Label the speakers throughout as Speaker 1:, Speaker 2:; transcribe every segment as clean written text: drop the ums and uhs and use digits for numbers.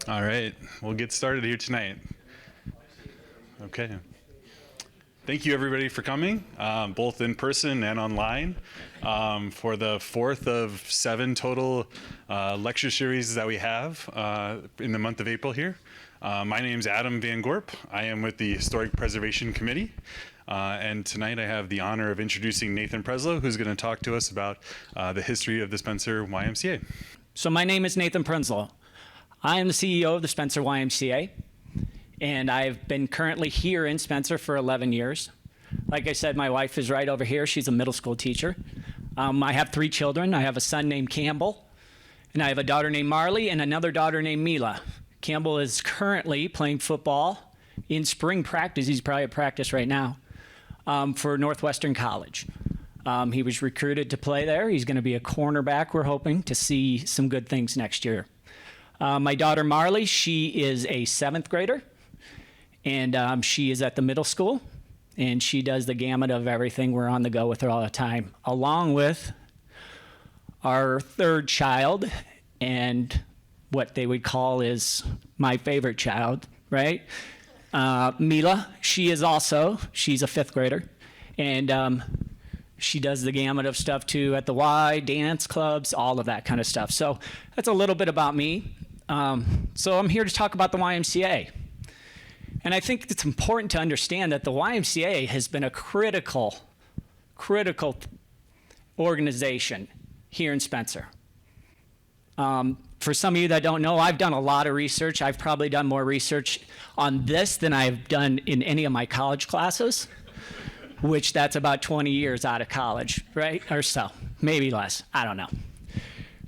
Speaker 1: All right, we'll get started here tonight. Okay. Thank you, everybody, for coming, both in person and online, for the fourth of 7 total lecture series that we have in the month of April here. My name's Adam Van Gorp. I am with the Historic Preservation Committee. And tonight I have the honor of introducing Nathan Prenzlow, who's going to talk to us about the history of the Spencer YMCA.
Speaker 2: So my name is Nathan Prenzlow. I am the CEO of the Spencer YMCA, and I've been currently here in Spencer for 11 years. Like I said, my wife is right over here. She's a middle school teacher. I have 3 children. I have a son named Campbell, and I have a daughter named Marley and another daughter named Mila. Campbell is currently playing football in spring practice. He's probably at practice right now for Northwestern College. He was recruited to play there. He's going to be a cornerback. We're hoping to see some good things next year. My daughter Marley, she is a 7th grader, and she is at the middle school, and she does the gamut of everything. We're on the go with her all the time, along with our 3rd child, and what they would call is my favorite child, right? Mila, she's a 5th grader, and she does the gamut of stuff too at the Y, dance clubs, all of that kind of stuff. So that's a little bit about me. So I'm here to talk about the YMCA. And I think it's important to understand that the YMCA has been a critical organization here in Spencer. For some of you that don't know, I've done a lot of research. I've probably done more research on this than I've done in any of my college classes, which that's about 20 years out of college, right? Or so, maybe less, I don't know.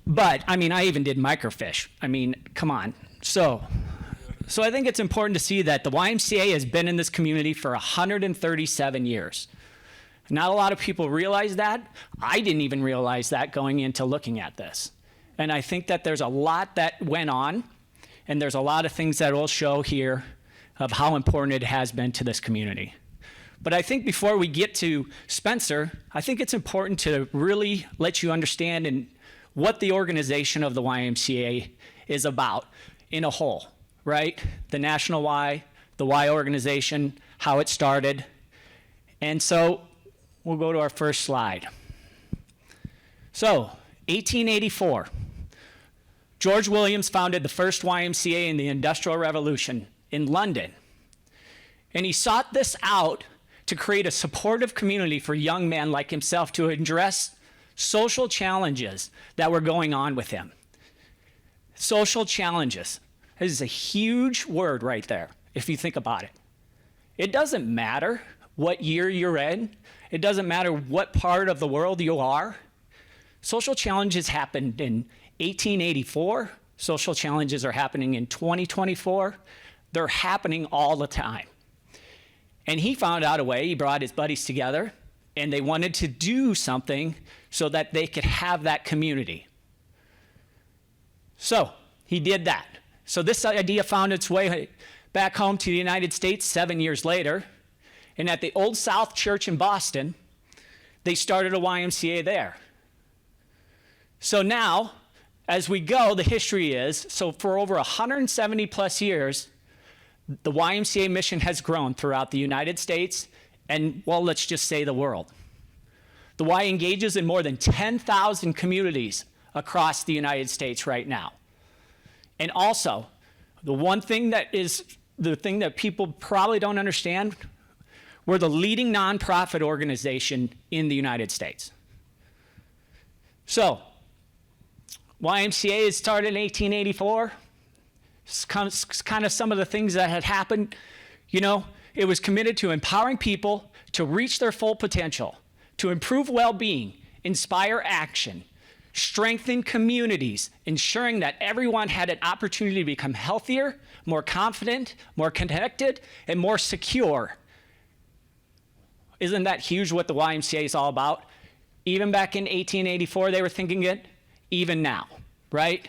Speaker 2: But, I mean, I even did microfiche. I mean, come on. So I think it's important to see that the YMCA has been in this community for 137 years. Not a lot of people realize that. I didn't even realize that going into looking at this. And I think that there's a lot that went on, and there's a lot of things that we'll show here of how important it has been to this community. But I think before we get to Spencer, I think it's important to really let you understand and what the organization of the YMCA is about in a whole, right? The National Y, the Y organization, how it started. And so we'll go to our first slide. So, 1884, George Williams founded the first YMCA in the Industrial Revolution in London. And he sought this out to create a supportive community for young men like himself to address social challenges that were going on with him. Social challenges. This is a huge word right there, if you think about it. It doesn't matter what year you're in. It doesn't matter what part of the world you are. Social challenges happened in 1884. Social challenges are happening in 2024. They're happening all the time. And he found out a way. He brought his buddies together, and they wanted to do something so that they could have that community. So he did that. So this idea found its way back home to the United States 7 years later. And at the Old South Church in Boston, they started a YMCA there. So now, as we go, the history is, so for over 170 plus years, the YMCA mission has grown throughout the United States and, well, let's just say the world. The Y engages in more than 10,000 communities across the United States right now. And also, the thing that people probably don't understand, we're the leading nonprofit organization in the United States. So, YMCA is started in 1884. It's kind of some of the things that had happened. You know, it was committed to empowering people to reach their full potential, to improve well-being, inspire action, strengthen communities, ensuring that everyone had an opportunity to become healthier, more confident, more connected, and more secure. Isn't that huge what the YMCA is all about? Even back in 1884, they were thinking it. Even now, right?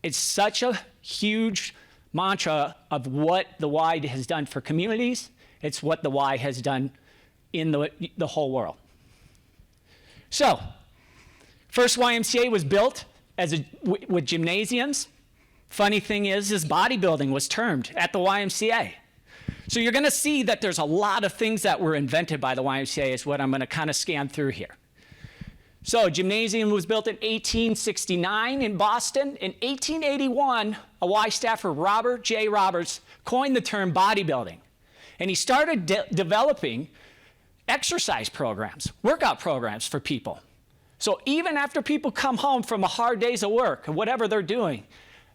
Speaker 2: It's such a huge mantra of what the Y has done for communities. It's what the Y has done in the whole world. So, first YMCA was built with gymnasiums Funny thing is bodybuilding was termed at the YMCA. So you're going to see that there's a lot of things that were invented by the YMCA is what I'm going to kind of scan through here. So gymnasium was built in 1869 in Boston. In 1881, a Y staffer, Robert J. Roberts, coined the term bodybuilding. And he started developing exercise programs, workout programs for people. So even after people come home from a hard days of work or whatever they're doing,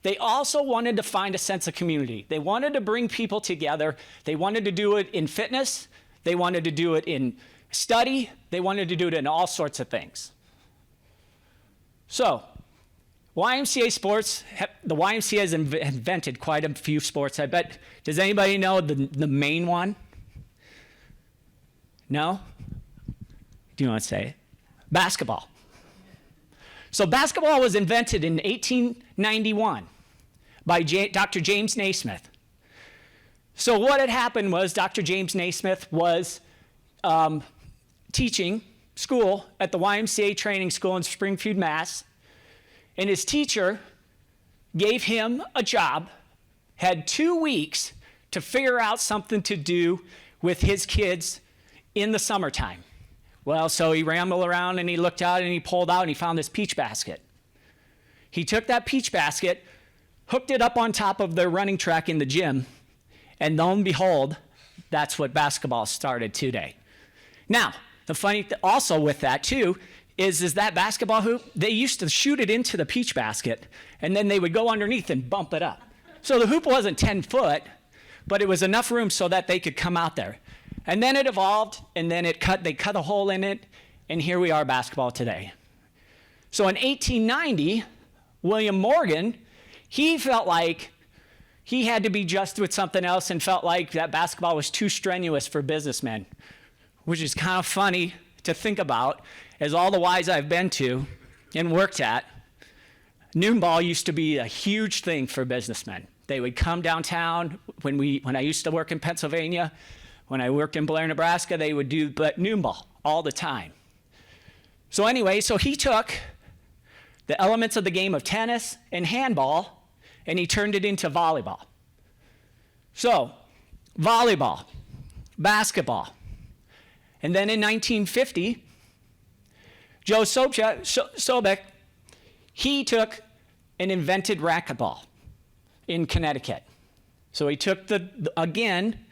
Speaker 2: they also wanted to find a sense of community. They wanted to bring people together. They wanted to do it in fitness. They wanted to do it in study. They wanted to do it in all sorts of things. So, YMCA sports, the YMCA has invented quite a few sports. I bet, does anybody know the main one? No? Do you want to say it? Basketball. So basketball was invented in 1891 by Dr. James Naismith. So what had happened was Dr. James Naismith was teaching school at the YMCA training school in Springfield, Mass. And his teacher gave him a job, had 2 weeks to figure out something to do with his kids in the summertime. Well, so he rambled around and he looked out and he pulled out and he found this peach basket. He took that peach basket, hooked it up on top of their running track in the gym, and lo and behold, that's what basketball started today. Now, the funny thing also with that too is that basketball hoop, they used to shoot it into the peach basket and then they would go underneath and bump it up. So the hoop wasn't 10 foot, but it was enough room so that they could come out there. And then it evolved, and then they cut a hole in it, and here we are, basketball today. So in 1890, William Morgan, he felt like he had to be just with something else and felt like that basketball was too strenuous for businessmen, which is kind of funny to think about, as all the Ys I've been to and worked at, noon ball used to be a huge thing for businessmen. They would come downtown. When I used to work in Pennsylvania, when I worked in Blair, Nebraska, they would do noon ball all the time. So anyway, so he took the elements of the game of tennis and handball, and he turned it into volleyball. So, volleyball, basketball. And then in 1950, Joe Sobek, he took and invented racquetball in Connecticut. So he took again,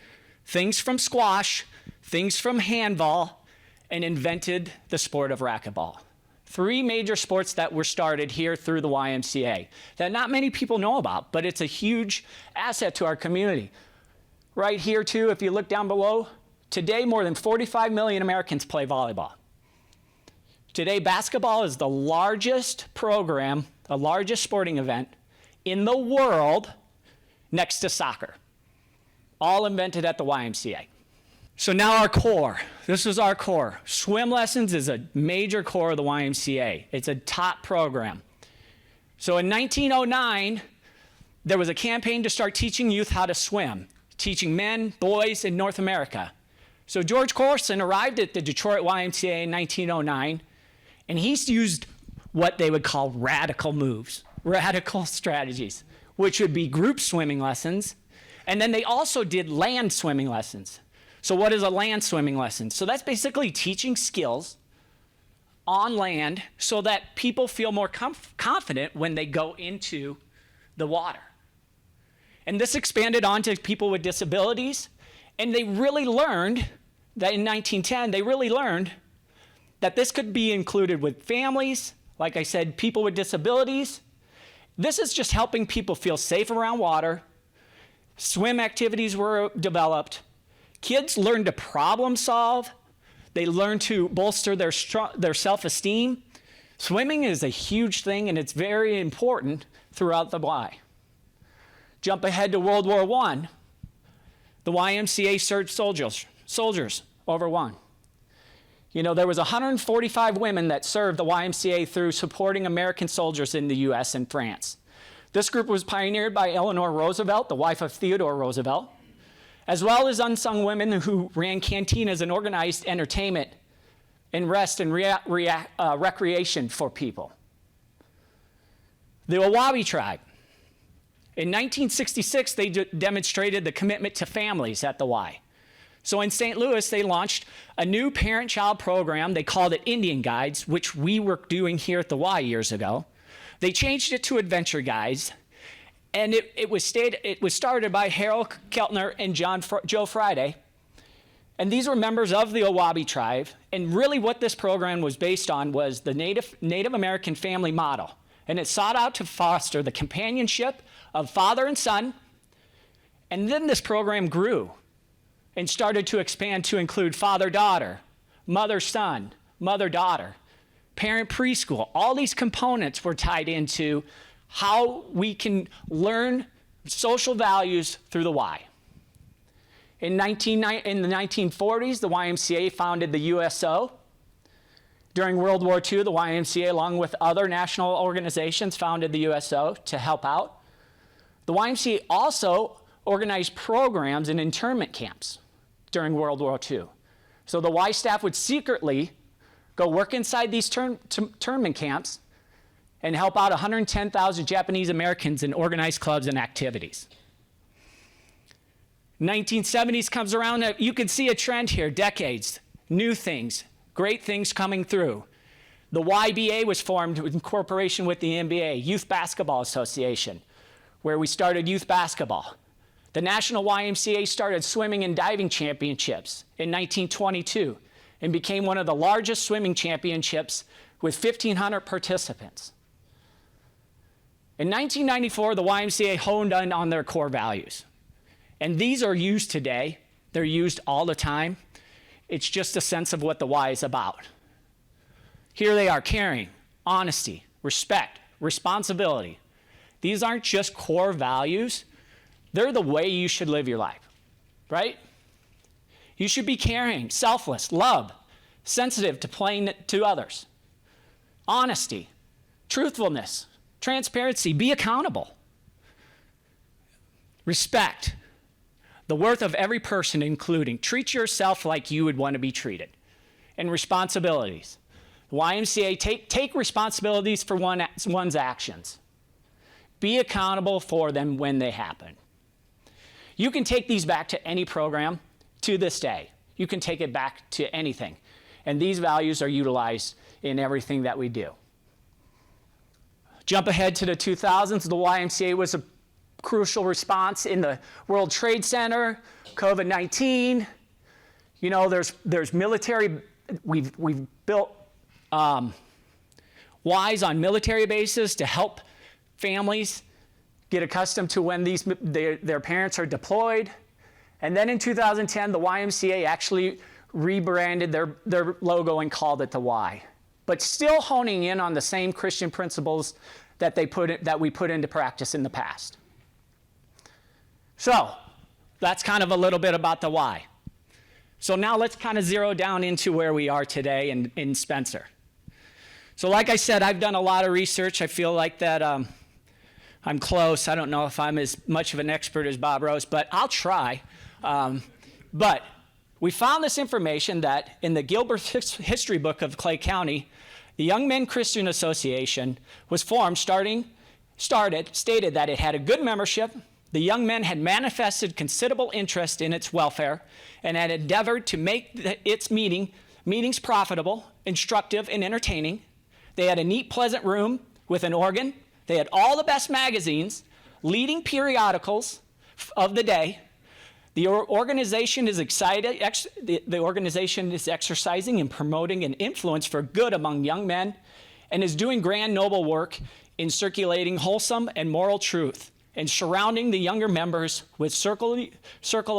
Speaker 2: things from squash, things from handball, and invented the sport of racquetball. 3 major sports that were started here through the YMCA that not many people know about, but it's a huge asset to our community. Right here too, if you look down below, today more than 45 million Americans play volleyball. Today, basketball is the largest program, the largest sporting event in the world next to soccer. All invented at the YMCA. So now our core. This is our core. Swim lessons is a major core of the YMCA. It's a top program. So in 1909, there was a campaign to start teaching youth how to swim, teaching men, boys in North America. So George Corson arrived at the Detroit YMCA in 1909, and he's used what they would call radical moves, radical strategies, which would be group swimming lessons. And then they also did land swimming lessons. So what is a land swimming lesson? So that's basically teaching skills on land so that people feel more confident when they go into the water. And this expanded on to people with disabilities. And they really learned that in 1910, they really learned that this could be included with families, like I said, people with disabilities. This is just helping people feel safe around water. Swim activities were developed. Kids learned to problem solve. They learned to bolster their self-esteem. Swimming is a huge thing, and it's very important throughout the Y. Jump ahead to World War I. The YMCA served soldiers over one. You know, there was 145 women that served the YMCA through supporting American soldiers in the US and France. This group was pioneered by Eleanor Roosevelt, the wife of Theodore Roosevelt, as well as unsung women who ran cantinas and organized entertainment and rest and recreation for people. The Owabi tribe. In 1966, they demonstrated the commitment to families at the Y. So in St. Louis, they launched a new parent-child program. They called it Indian Guides, which we were doing here at the Y years ago. They changed it to Adventure Guides, and it was started by Harold Keltner and Joe Friday. And these were members of the Owabi tribe. And really what this program was based on was the Native American family model. And it sought out to foster the companionship of father and son. And then this program grew and started to expand to include father-daughter, mother-son, mother-daughter, parent preschool. All these components were tied into how we can learn social values through the Y. In the 1940s, the YMCA founded the USO. During World War II, the YMCA, along with other national organizations, founded the USO to help out. The YMCA also organized programs in internment camps during World War II. So the Y staff would secretly go work inside these internment camps and help out 110,000 Japanese Americans in organized clubs and activities. 1970s comes around, you can see a trend here, decades, new things, great things coming through. The YBA was formed in cooperation with the NBA, Youth Basketball Association, where we started youth basketball. The National YMCA started swimming and diving championships in 1922 and became one of the largest swimming championships with 1,500 participants. In 1994, the YMCA honed in on their core values. And these are used today. They're used all the time. It's just a sense of what the Y is about. Here they are: caring, honesty, respect, responsibility. These aren't just core values. They're the way you should live your life, right? You should be caring, selfless, love, sensitive to others. Honesty, truthfulness, transparency, be accountable. Respect, the worth of every person, including treat yourself like you would want to be treated. And responsibilities. The YMCA, take responsibilities for one's actions. Be accountable for them when they happen. You can take these back to any program to this day. You can take it back to anything. And these values are utilized in everything that we do. Jump ahead to the 2000s, the YMCA was a crucial response in the World Trade Center, COVID-19. You know, there's military, we've built Ys on military bases to help families get accustomed to when their parents are deployed. And then in 2010, the YMCA actually rebranded their logo and called it the Y, but still honing in on the same Christian principles that we put into practice in the past. So that's kind of a little bit about the Y. So now let's kind of zero down into where we are today in Spencer. So like I said, I've done a lot of research. I feel like that I'm close. I don't know if I'm as much of an expert as Bob Rose, but I'll try. But we found this information that in the Gilbert History Book of Clay County, the Young Men Christian Association was formed, stated that it had a good membership. The young men had manifested considerable interest in its welfare and had endeavored to make its meetings profitable, instructive, and entertaining. They had a neat, pleasant room with an organ. They had all the best magazines, leading periodicals of the day. The organization is excited. The organization is exercising and promoting an influence for good among young men and is doing grand, noble work in circulating wholesome and moral truth and surrounding the younger members with circle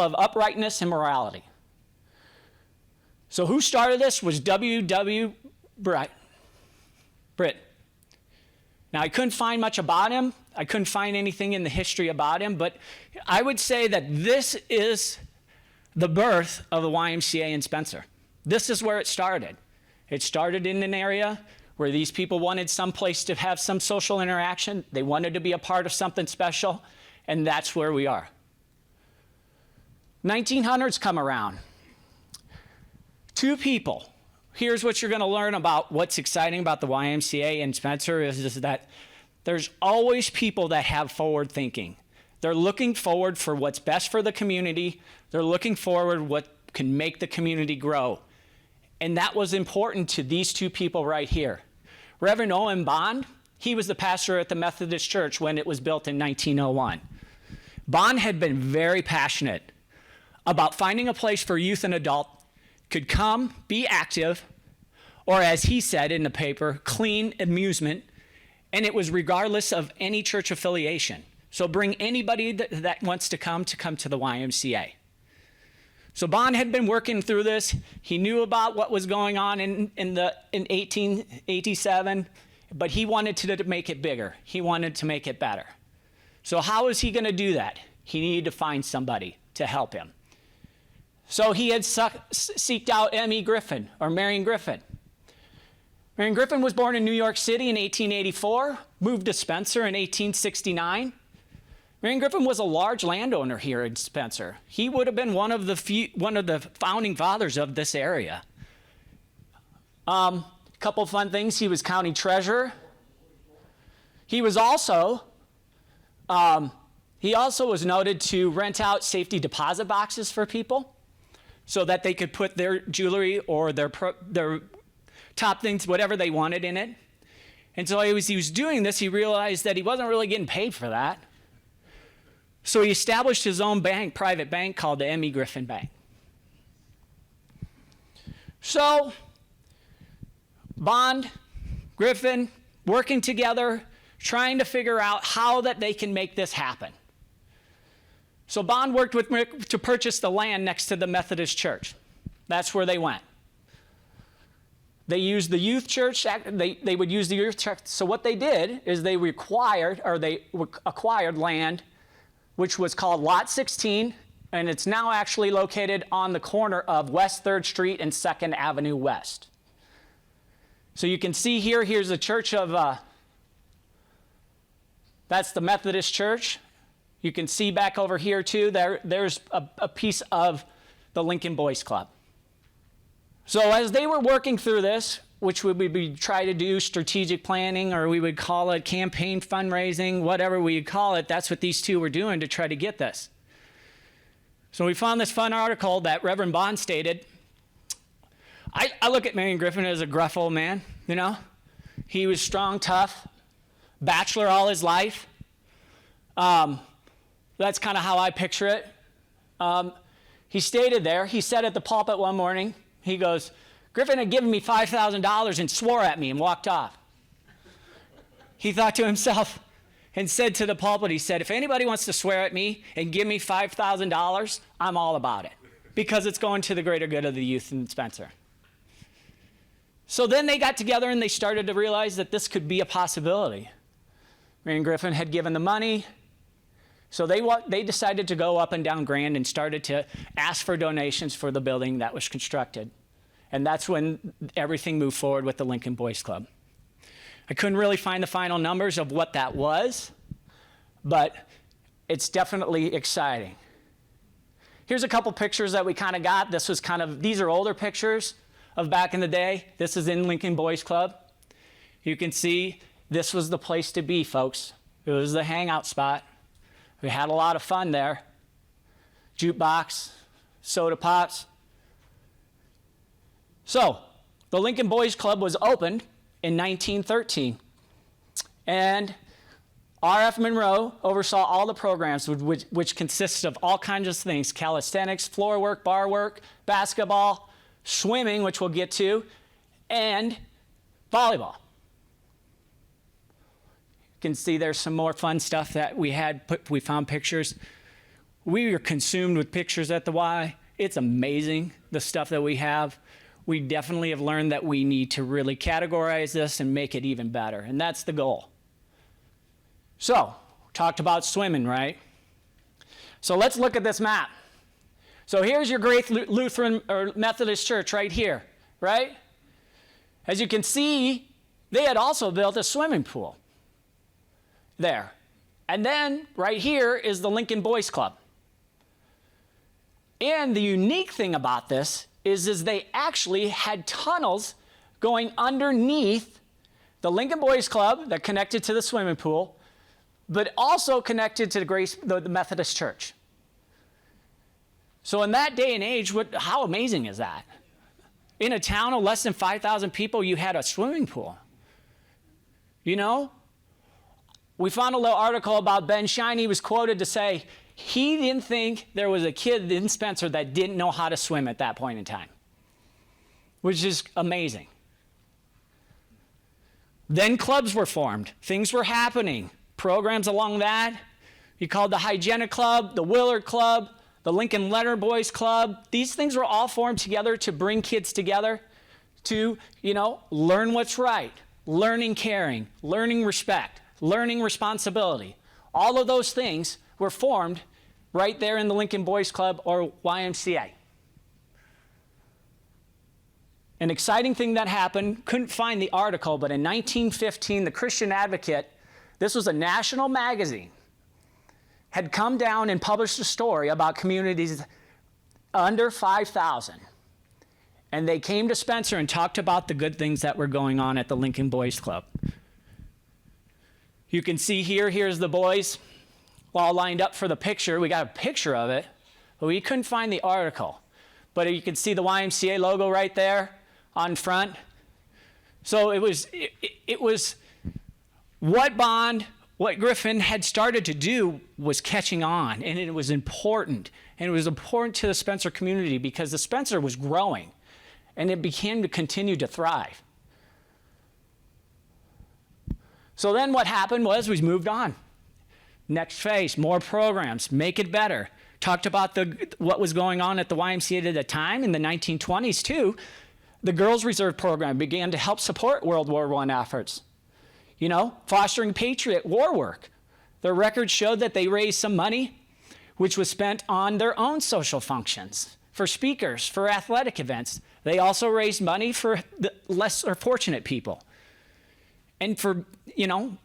Speaker 2: of uprightness and morality. So who started this was W.W. Britt. Now, I couldn't find much about him. I couldn't find anything in the history about him, but I would say that this is the birth of the YMCA in Spencer. This is where it started. It started in an area where these people wanted some place to have some social interaction. They wanted to be a part of something special, and that's where we are. 1900s come around. Two people. Here's what you're going to learn about what's exciting about the YMCA in Spencer is that there's always people that have forward thinking. They're looking forward for what's best for the community. They're looking forward what can make the community grow. And that was important to these two people right here. Reverend Owen Bond, he was the pastor at the Methodist Church when it was built in 1901. Bond had been very passionate about finding a place for youth and adult could come, be active, or as he said in the paper, clean amusement, and it was regardless of any church affiliation. So bring anybody that wants to come to the YMCA. So Bond had been working through this. He knew about what was going on in 1887, but he wanted to make it bigger. He wanted to make it better. So how is he going to do that? He needed to find somebody to help him. So he had seeked out Marion Griffin. Marion Griffin was born in New York City in 1884, moved to Spencer in 1869. Marion Griffin was a large landowner here in Spencer. He would have been one of the founding fathers of this area. Couple fun things: he was county treasurer. He also was noted to rent out safety deposit boxes for people, so that they could put their jewelry or their top things, whatever they wanted in it. And so as he was doing this, he realized that he wasn't really getting paid for that. So he established his own bank, private bank called the M.E. Griffin Bank. So Bond, Griffin, working together, trying to figure out how that they can make this happen. So Bond worked with Rick to purchase the land next to the Methodist Church. That's where they went. They used the youth church. They would use the youth church. So what they did is they acquired land, which was called Lot 16, and it's now actually located on the corner of West 3rd Street and 2nd Avenue West. So you can see here's the church of, that's the Methodist Church. You can see back over here too, there's a piece of the Lincoln Boys Club. So as they were working through this, which we try to do strategic planning, or we would call it campaign fundraising, whatever we would call it, that's what these two were doing to try to get this. So we found this fun article that Reverend Bond stated. I look at Marion Griffin as a gruff old man, you know? He was strong, tough, bachelor all his life. That's kind of how I picture it. He stated there, he said at the pulpit one morning, he goes, Griffin had given me $5,000 and swore at me and walked off. He thought to himself and said to the pulpit, he said, if anybody wants to swear at me and give me $5,000, I'm all about it, because it's going to the greater good of the youth in Spencer. So then they got together and they started to realize that this could be a possibility. Marion Griffin had given the money. So they decided to go up and down Grand and started to ask for donations for the building that was constructed. And that's when everything moved forward with the Lincoln Boys Club. I couldn't really find the final numbers of what that was, but it's definitely exciting. Here's a couple pictures that we kind of got. These are older pictures of back in the day. This is in Lincoln Boys Club. You can see this was the place to be, folks. It was the hangout spot. We had a lot of fun there. Jukebox, soda pops. So, the Lincoln Boys Club was opened in 1913. And R.F. Monroe oversaw all the programs, which consists of all kinds of things: calisthenics, floor work, bar work, basketball, swimming, which we'll get to, and volleyball. You can see there's some more fun stuff that we found pictures. We were consumed with pictures at the Y. It's amazing, the stuff that we have. We definitely have learned that we need to really categorize this and make it even better, and that's the goal. So, talked about swimming, right? So let's look at this map. So here's your great Lutheran or Methodist church right here, right? As you can see, they had also built a swimming pool there. And then right here is the Lincoln Boys Club. And the unique thing about this is they actually had tunnels going underneath the Lincoln Boys Club that connected to the swimming pool, but also connected to the Methodist Church. So in that day and age, how amazing is that? In a town of less than 5,000 people, you had a swimming pool. You know? We found a little article about Ben Shine. He was quoted to say he didn't think there was a kid in Spencer that didn't know how to swim at that point in time, which is amazing. Then clubs were formed. Things were happening. Programs along that. You called the Hygienic Club, the Willard Club, the Lincoln Leonard Boys Club. These things were all formed together to bring kids together to, learn what's right, learning caring, learning respect, learning responsibility. All of those things were formed right there in the Lincoln Boys Club or YMCA. An exciting thing that happened, couldn't find the article, but in 1915, the Christian Advocate, this was a national magazine, had come down and published a story about communities under 5,000. And they came to Spencer and talked about the good things that were going on at the Lincoln Boys Club. You can see here's the boys all lined up for the picture. We got a picture of it, but we couldn't find the article. But you can see the YMCA logo right there on front. So it was what Griffin had started to do was catching on, and it was important. And it was important to the Spencer community because the Spencer was growing, and it began to continue to thrive. So then what happened was we moved on. Next phase, more programs, make it better. Talked about what was going on at the YMCA at the time in the 1920s too. The Girls Reserve Program began to help support World War I efforts. Fostering patriot war work. Their records showed that they raised some money, which was spent on their own social functions, for speakers, for athletic events. They also raised money for the less fortunate people. And for,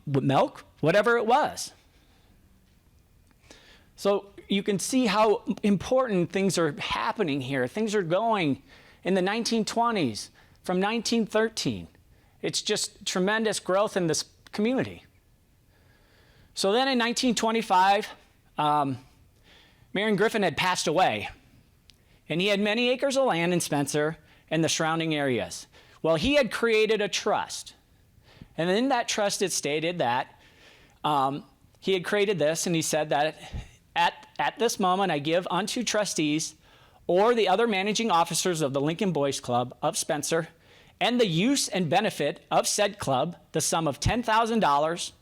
Speaker 2: milk, whatever it was. So you can see how important things are happening here. Things are going in the 1920s, from 1913. It's just tremendous growth in this community. So then in 1925, Marion Griffin had passed away, and he had many acres of land in Spencer and the surrounding areas. Well, he had created a trust, and in that trust it stated that he had created this, and he said that at this moment I give unto trustees or the other managing officers of the Lincoln Boys Club of Spencer and the use and benefit of said club the sum of $10,000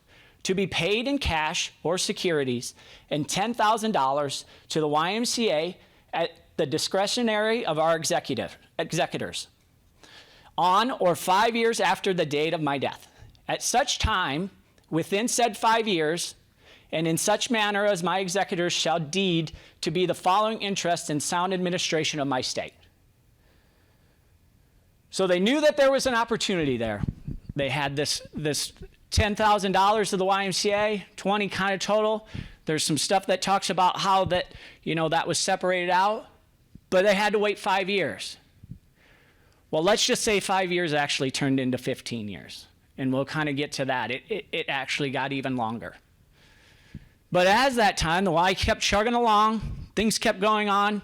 Speaker 2: to be paid in cash or securities and $10,000 to the YMCA at the discretionary of our executors on or 5 years after the date of my death. At such time, within said 5 years, and in such manner as my executors shall deed to be the following interest in sound administration of my state. So they knew that there was an opportunity there. They had this $10,000 to the YMCA, 20 kind of total. There's some stuff that talks about how that was separated out, but they had to wait 5 years. Well, let's just say 5 years actually turned into 15 years, and we'll kind of get to that. It actually got even longer. But as that time, the Y kept chugging along, things kept going on,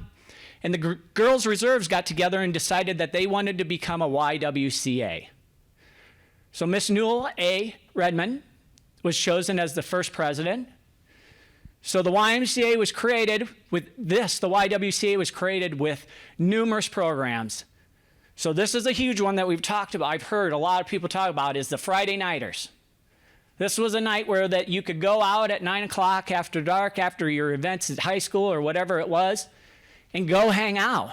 Speaker 2: and the Girls Reserves got together and decided that they wanted to become a YWCA. So Miss Newell A. Redmond was chosen as the first president. So the YMCA was created with this. The YWCA was created with numerous programs. So this is a huge one that we've talked about. I've heard a lot of people talk about is the Friday Nighters. This was a night where that you could go out at 9 o'clock after dark, after your events at high school or whatever it was, and go hang out.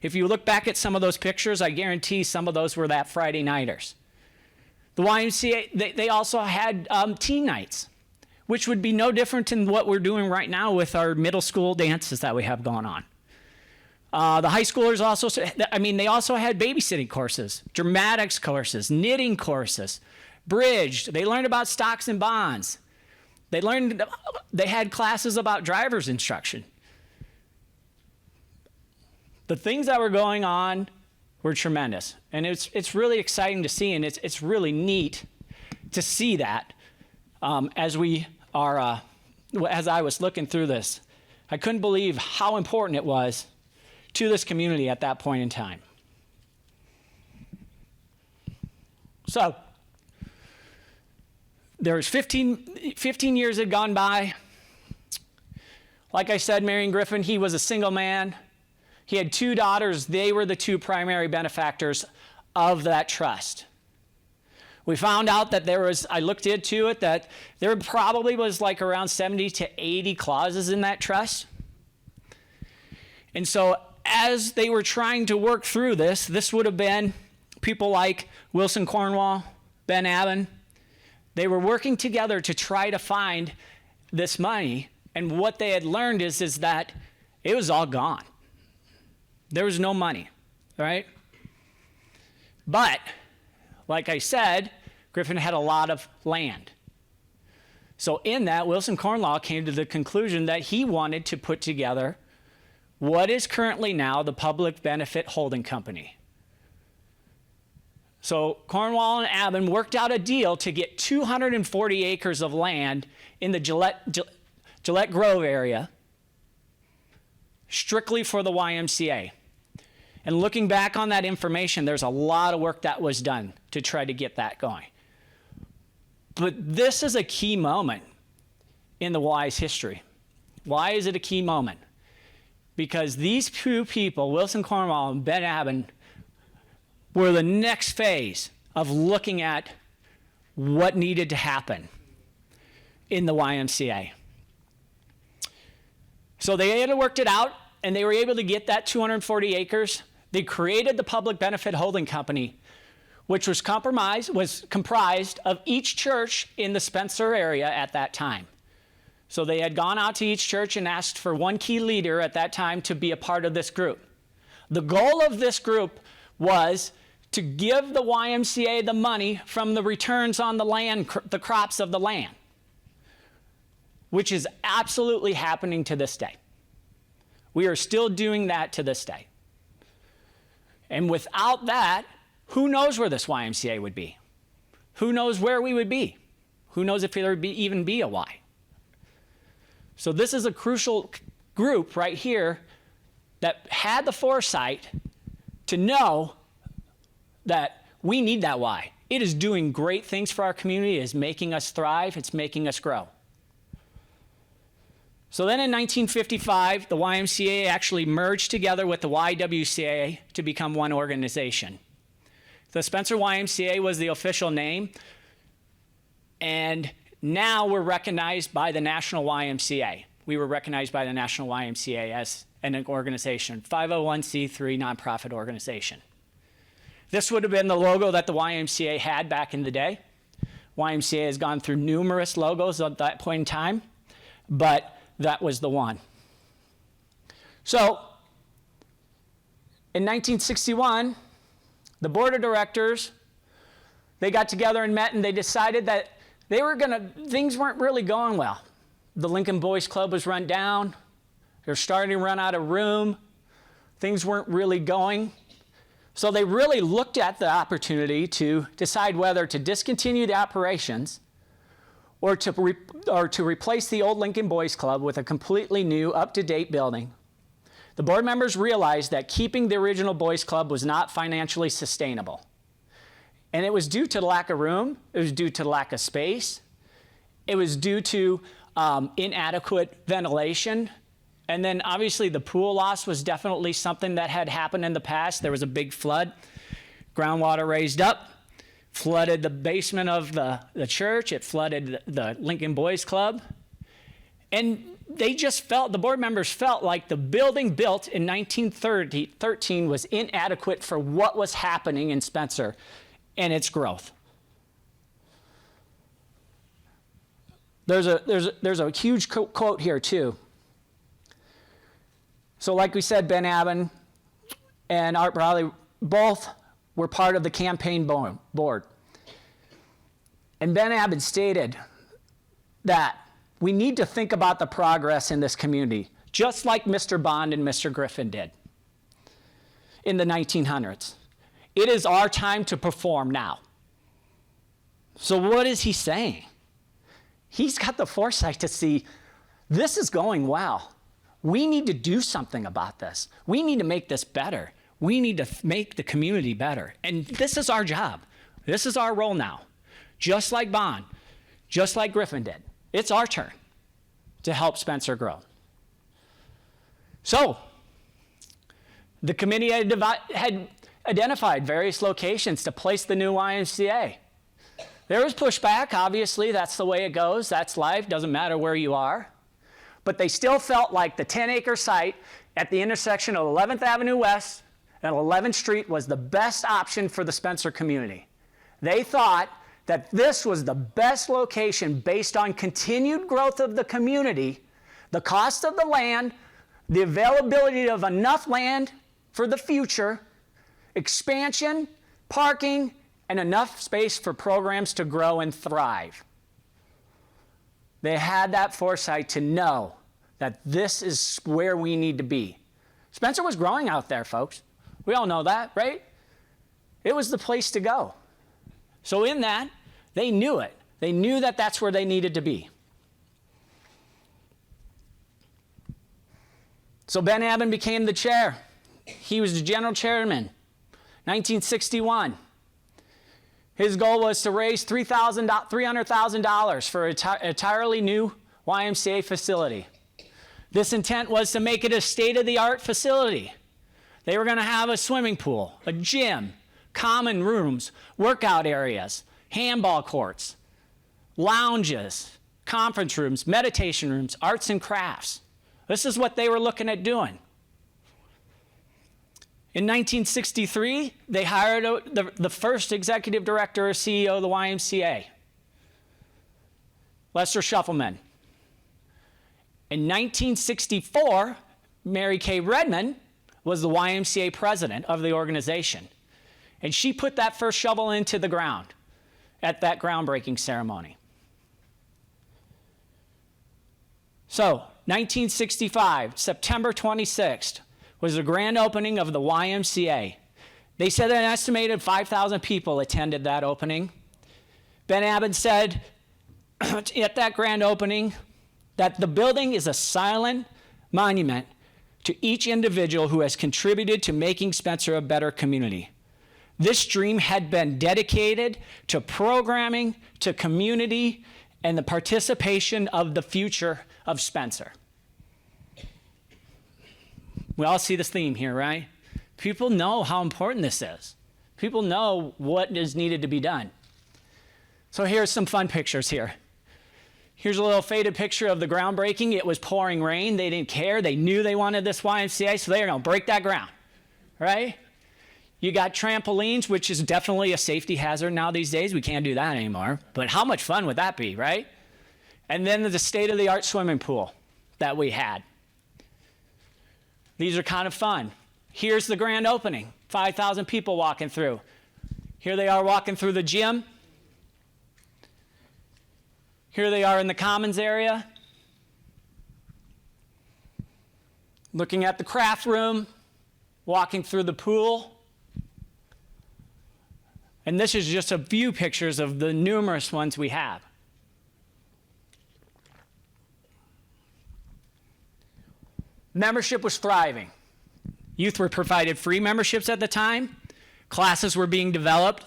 Speaker 2: If you look back at some of those pictures, I guarantee some of those were that Friday Nighters. The YMCA, they also had teen nights, which would be no different than what we're doing right now with our middle school dances that we have going on. The high schoolers they also had babysitting courses, dramatics courses, knitting courses, bridged. They learned about stocks and bonds. They had classes about driver's instruction. The things that were going on were tremendous. And it's really exciting to see, and it's really neat to see that as we as I was looking through this, I couldn't believe how important it was to this community at that point in time. So, there was 15 years had gone by. Like I said, Marion Griffin, he was a single man. He had 2 daughters. They were the 2 primary benefactors of that trust. We found out that I looked into it, that there probably was like around 70 to 80 clauses in that trust. And so as they were trying to work through this would have been people like Wilson Cornwall, Ben Abbin. They were working together to try to find this money. And what they had learned is that it was all gone. There was no money, right? But, like I said, Griffin had a lot of land. So in that, Wilson Cornwall came to the conclusion that he wanted to put together what is currently now the Public Benefit Holding Company. So Cornwall and Abbin worked out a deal to get 240 acres of land in the Gillette Grove area, strictly for the YMCA. And looking back on that information, there's a lot of work that was done to try to get that going. But this is a key moment in the Y's history. Why is it a key moment? Because these 2 people, Wilson Cornwall and Ben Abbin, were the next phase of looking at what needed to happen in the YMCA. So they had worked it out, and they were able to get that 240 acres. They created the Public Benefit Holding Company, which was comprised of each church in the Spencer area at that time. So they had gone out to each church and asked for one key leader at that time to be a part of this group. The goal of this group was to give the YMCA the money from the returns on the land, the crops of the land, which is absolutely happening to this day. We are still doing that to this day. And without that, who knows where this YMCA would be? Who knows where we would be? Who knows if there would even be a Y? So this is a crucial group right here that had the foresight to know that we need that Y. It is doing great things for our community. It is making us thrive. It's making us grow. So then in 1955, the YMCA actually merged together with the YWCA to become one organization. The Spencer YMCA was the official name, and now we're recognized by the National YMCA. We were recognized by the National YMCA as an organization, 501c3 nonprofit organization. This would have been the logo that the YMCA had back in the day. YMCA has gone through numerous logos at that point in time, but that was the one. So, in 1961, the board of directors, they got together and met, and they decided that things weren't really going well. The Lincoln Boys Club was run down. They're starting to run out of room. Things weren't really going. So they really looked at the opportunity to decide whether to discontinue the operations or to replace the old Lincoln Boys Club with a completely new, up-to-date building. The board members realized that keeping the original Boys Club was not financially sustainable. And it was due to the lack of room. It was due to the lack of space. It was due to inadequate ventilation. And then obviously the pool loss was definitely something that had happened in the past. There was a big flood. Groundwater raised up, flooded the basement of the church. It flooded the Lincoln Boys Club. And the board members felt like the building built in 1913 was inadequate for what was happening in Spencer and its growth. There's a huge quote here too. So like we said, Ben Abbin and Art Bradley both were part of the campaign board. And Ben Abbin stated that we need to think about the progress in this community, just like Mr. Bond and Mr. Griffin did in the 1900s. It is our time to perform now. So what is he saying? He's got the foresight to see this is going well. We need to do something about this. We need to make this better. We need to make the community better. And this is our job. This is our role now. Just like Bond, just like Griffin did. It's our turn to help Spencer grow. So, the committee had identified various locations to place the new YMCA. There was pushback, obviously, that's the way it goes, that's life, doesn't matter where you are. But they still felt like the 10-acre site at the intersection of 11th Avenue West and 11th Street was the best option for the Spencer community. They thought that this was the best location based on continued growth of the community, the cost of the land, the availability of enough land for the future, expansion, parking, and enough space for programs to grow and thrive. They had that foresight to know that this is where we need to be. Spencer was growing out there, folks. We all know that, right? It was the place to go. So in that, they knew it. They knew that that's where they needed to be. So Ben Abbott became the chair. He was the general chairman, 1961. His goal was to raise $300,000 for an entirely new YMCA facility. This intent was to make it a state-of-the-art facility. They were going to have a swimming pool, a gym, common rooms, workout areas, handball courts, lounges, conference rooms, meditation rooms, arts and crafts. This is what they were looking at doing. In 1963, they hired the first executive director or CEO of the YMCA, Lester Shuffleman. In 1964, Mary Kay Redmond was the YMCA president of the organization. And she put that first shovel into the ground at that groundbreaking ceremony. So, 1965, September 26th, was the grand opening of the YMCA. They said an estimated 5,000 people attended that opening. Ben Abbott said at that grand opening that the building is a silent monument to each individual who has contributed to making Spencer a better community. This dream had been dedicated to programming, to community, and the participation of the future of Spencer. We all see this theme here, right? People know how important this is. People know what is needed to be done. So here's some fun pictures here. Here's a little faded picture of the groundbreaking. It was pouring rain. They didn't care. They knew they wanted this YMCA, so they were going to break that ground, right? You got trampolines, which is definitely a safety hazard now these days. We can't do that anymore. But how much fun would that be, right? And then the state-of-the-art swimming pool that we had. These are kind of fun. Here's the grand opening, 5,000 people walking through. Here they are walking through the gym. Here they are in the commons area. Looking at the craft room, walking through the pool. And this is just a few pictures of the numerous ones we have. Membership was thriving. Youth were provided free memberships at the time. Classes were being developed.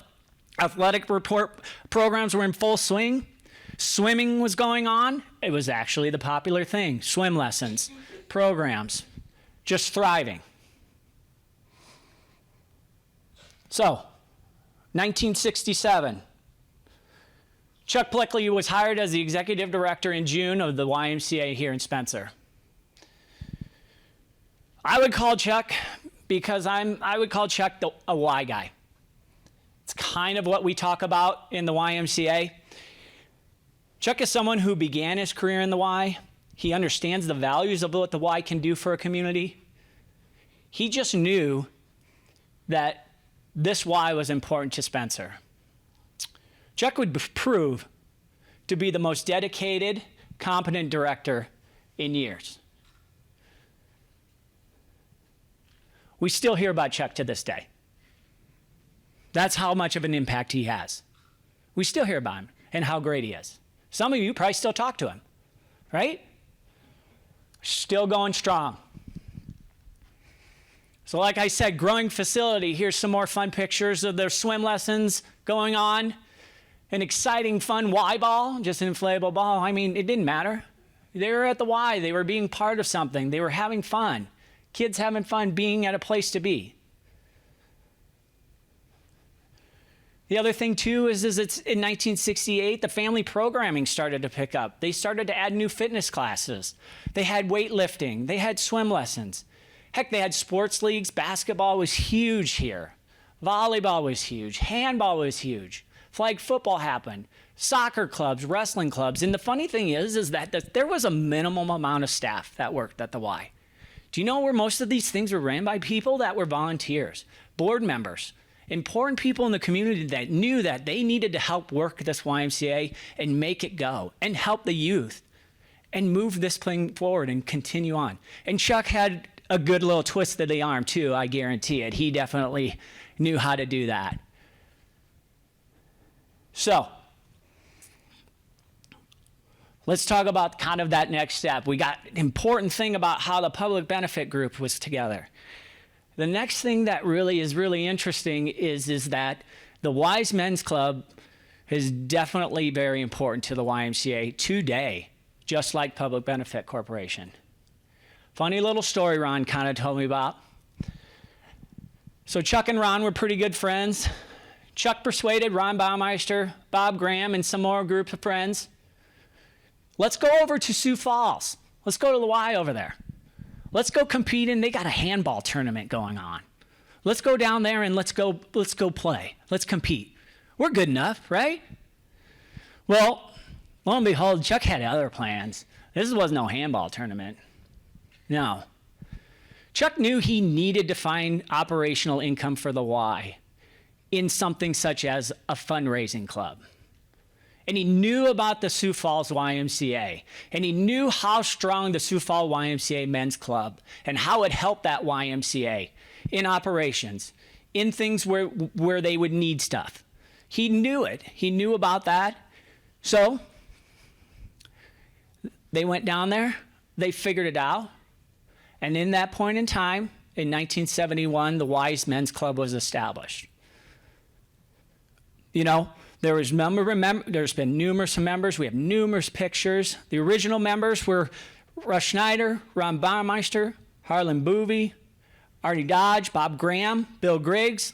Speaker 2: Athletic programs were in full swing. Swimming was going on. It was actually the popular thing. Swim lessons, programs, just thriving. So, 1967. Chuck Blickley was hired as the executive director in June of the YMCA here in Spencer. I would call Chuck because I would call Chuck a Y guy. It's kind of what we talk about in the YMCA. Chuck is someone who began his career in the Y. He understands the values of what the Y can do for a community. He just knew that this Y was important to Spencer. Chuck would prove to be the most dedicated, competent director in years. We still hear about Chuck to this day. That's how much of an impact he has. We still hear about him and how great he is. Some of you probably still talk to him, right? Still going strong. So like I said, growing facility. Here's some more fun pictures of their swim lessons going on. An exciting, fun Y ball, just an inflatable ball. I mean, it didn't matter. They were at the Y. They were being part of something. They were having fun. Kids having fun being at a place to be. The other thing, too, is it's in 1968, the family programming started to pick up. They started to add new fitness classes. They had weightlifting. They had swim lessons. Heck, they had sports leagues. Basketball was huge here. Volleyball was huge. Handball was huge. Flag football happened. Soccer clubs, wrestling clubs. And the funny thing is that there was a minimum amount of staff that worked at the Y. Do you know where most of these things were ran by people that were volunteers, board members, important people in the community that knew that they needed to help work this YMCA and make it go and help the youth and move this thing forward and continue on. And Chuck had a good little twist of the arm too, I guarantee it. He definitely knew how to do that. So let's talk about kind of that next step. We got an important thing about how the public benefit group was together. The next thing that really is really interesting is that the Wise Men's Club is definitely very important to the YMCA today, just like Public Benefit Corporation. Funny little story Ron kind of told me about. So Chuck and Ron were pretty good friends. Chuck persuaded Ron Baumeister, Bob Graham, and some more group of friends. Let's go over to Sioux Falls. Let's go to the Y over there. Let's go compete in. They got a handball tournament going on. Let's go down there and let's go play. Let's compete. We're good enough, right? Well, lo and behold, Chuck had other plans. This wasn't no handball tournament. No. Chuck knew he needed to find operational income for the Y in something such as a fundraising club. And he knew about the Sioux Falls YMCA. And he knew how strong the Sioux Falls YMCA Men's Club and how it helped that YMCA in operations, in things where they would need stuff. He knew it. He knew about that. So they went down there. They figured it out. And in that point in time, in 1971, the Wise Men's Club was established. You know, there's been numerous members. We have numerous pictures. The original members were Russ Schneider, Ron Baumeister, Harlan Boovey, Artie Dodge, Bob Graham, Bill Griggs,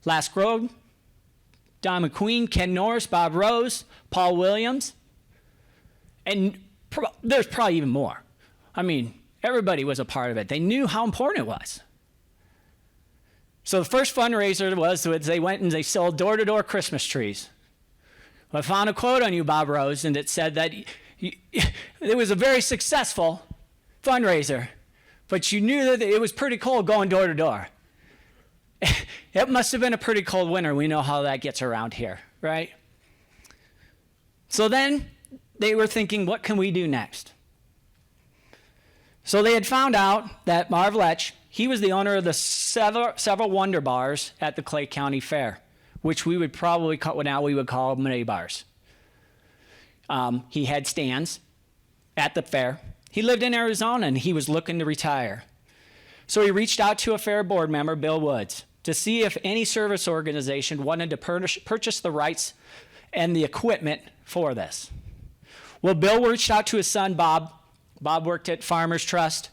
Speaker 2: Lask Grove, Don McQueen, Ken Norris, Bob Rose, Paul Williams, and there's probably even more. I mean, everybody was a part of it. They knew how important it was. So the first fundraiser was they went and they sold door-to-door Christmas trees. I found a quote on you, Bob Rose, and it said that it was a very successful fundraiser, but you knew that it was pretty cold going door to door. It must have been a pretty cold winter. We know how that gets around here, right? So then they were thinking, what can we do next? So they had found out that Marv Lech, he was the owner of the several Wonder Bars at the Clay County Fair, which we would probably call, now we would call mini bars. He had stands at the fair. He lived in Arizona and he was looking to retire. So he reached out to a fair board member, Bill Woods, to see if any service organization wanted to purchase the rights and the equipment for this. Well, Bill reached out to his son, Bob. Bob worked at Farmers Trust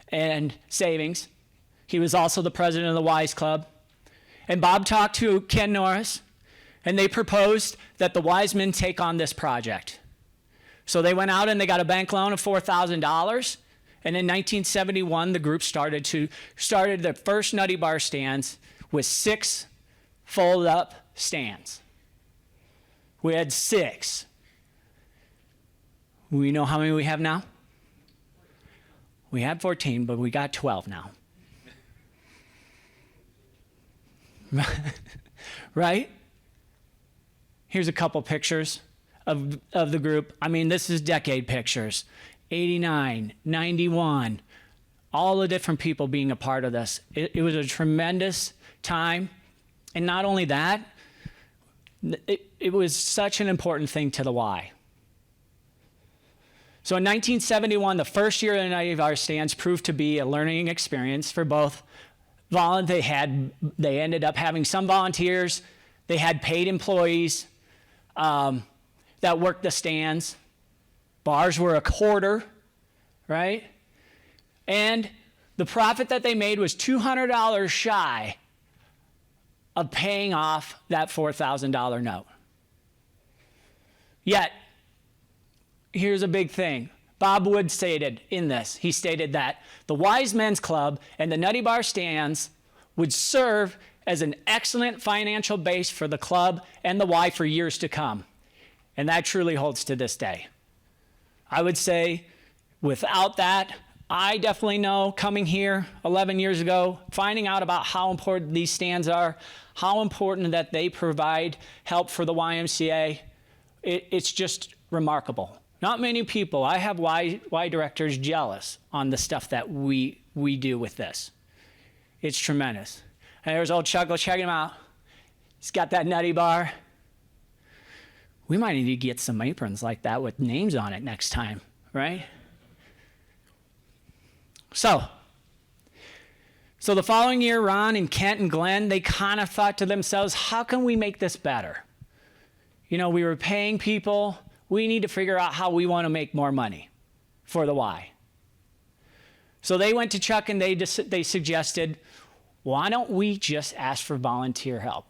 Speaker 2: and Savings. He was also the president of the Wise Club. And Bob talked to Ken Norris, and they proposed that the Wise Men take on this project. So they went out and they got a bank loan of $4,000. And in 1971, the group started the first Nutty Bar stands with 6 fold-up stands. We had 6. We know how many we have now? We had 14, but we got 12 now. Right? Here's a couple pictures of the group. I mean, this is decade pictures. 89, 91, all the different people being a part of this. It was a tremendous time. And not only that, it was such an important thing to the Y. So in 1971, the first year of the Nutty Bar stands proved to be a learning experience for both. They ended up having some volunteers. They had paid employees that worked the stands. Bars were a quarter, right? And the profit that they made was $200 shy of paying off that $4,000 note. Yet, here's a big thing. Bob Wood stated in this, he stated that the Wise Men's Club and the Nutty Bar stands would serve as an excellent financial base for the club and the Y for years to come. And that truly holds to this day. I would say without that, I definitely know coming here 11 years ago, finding out about how important these stands are, how important that they provide help for the YMCA, it's just remarkable. Not many people, I have Y directors jealous on the stuff that we do with this. It's tremendous. And there's old Chuck, go check him out. He's got that Nutty Bar. We might need to get some aprons like that with names on it next time, right? So the following year, Ron and Kent and Glenn, they kind of thought to themselves, how can we make this better? You know, we were paying people. We need to figure out how we want to make more money for the Y. So they went to Chuck and they suggested, why don't we just ask for volunteer help?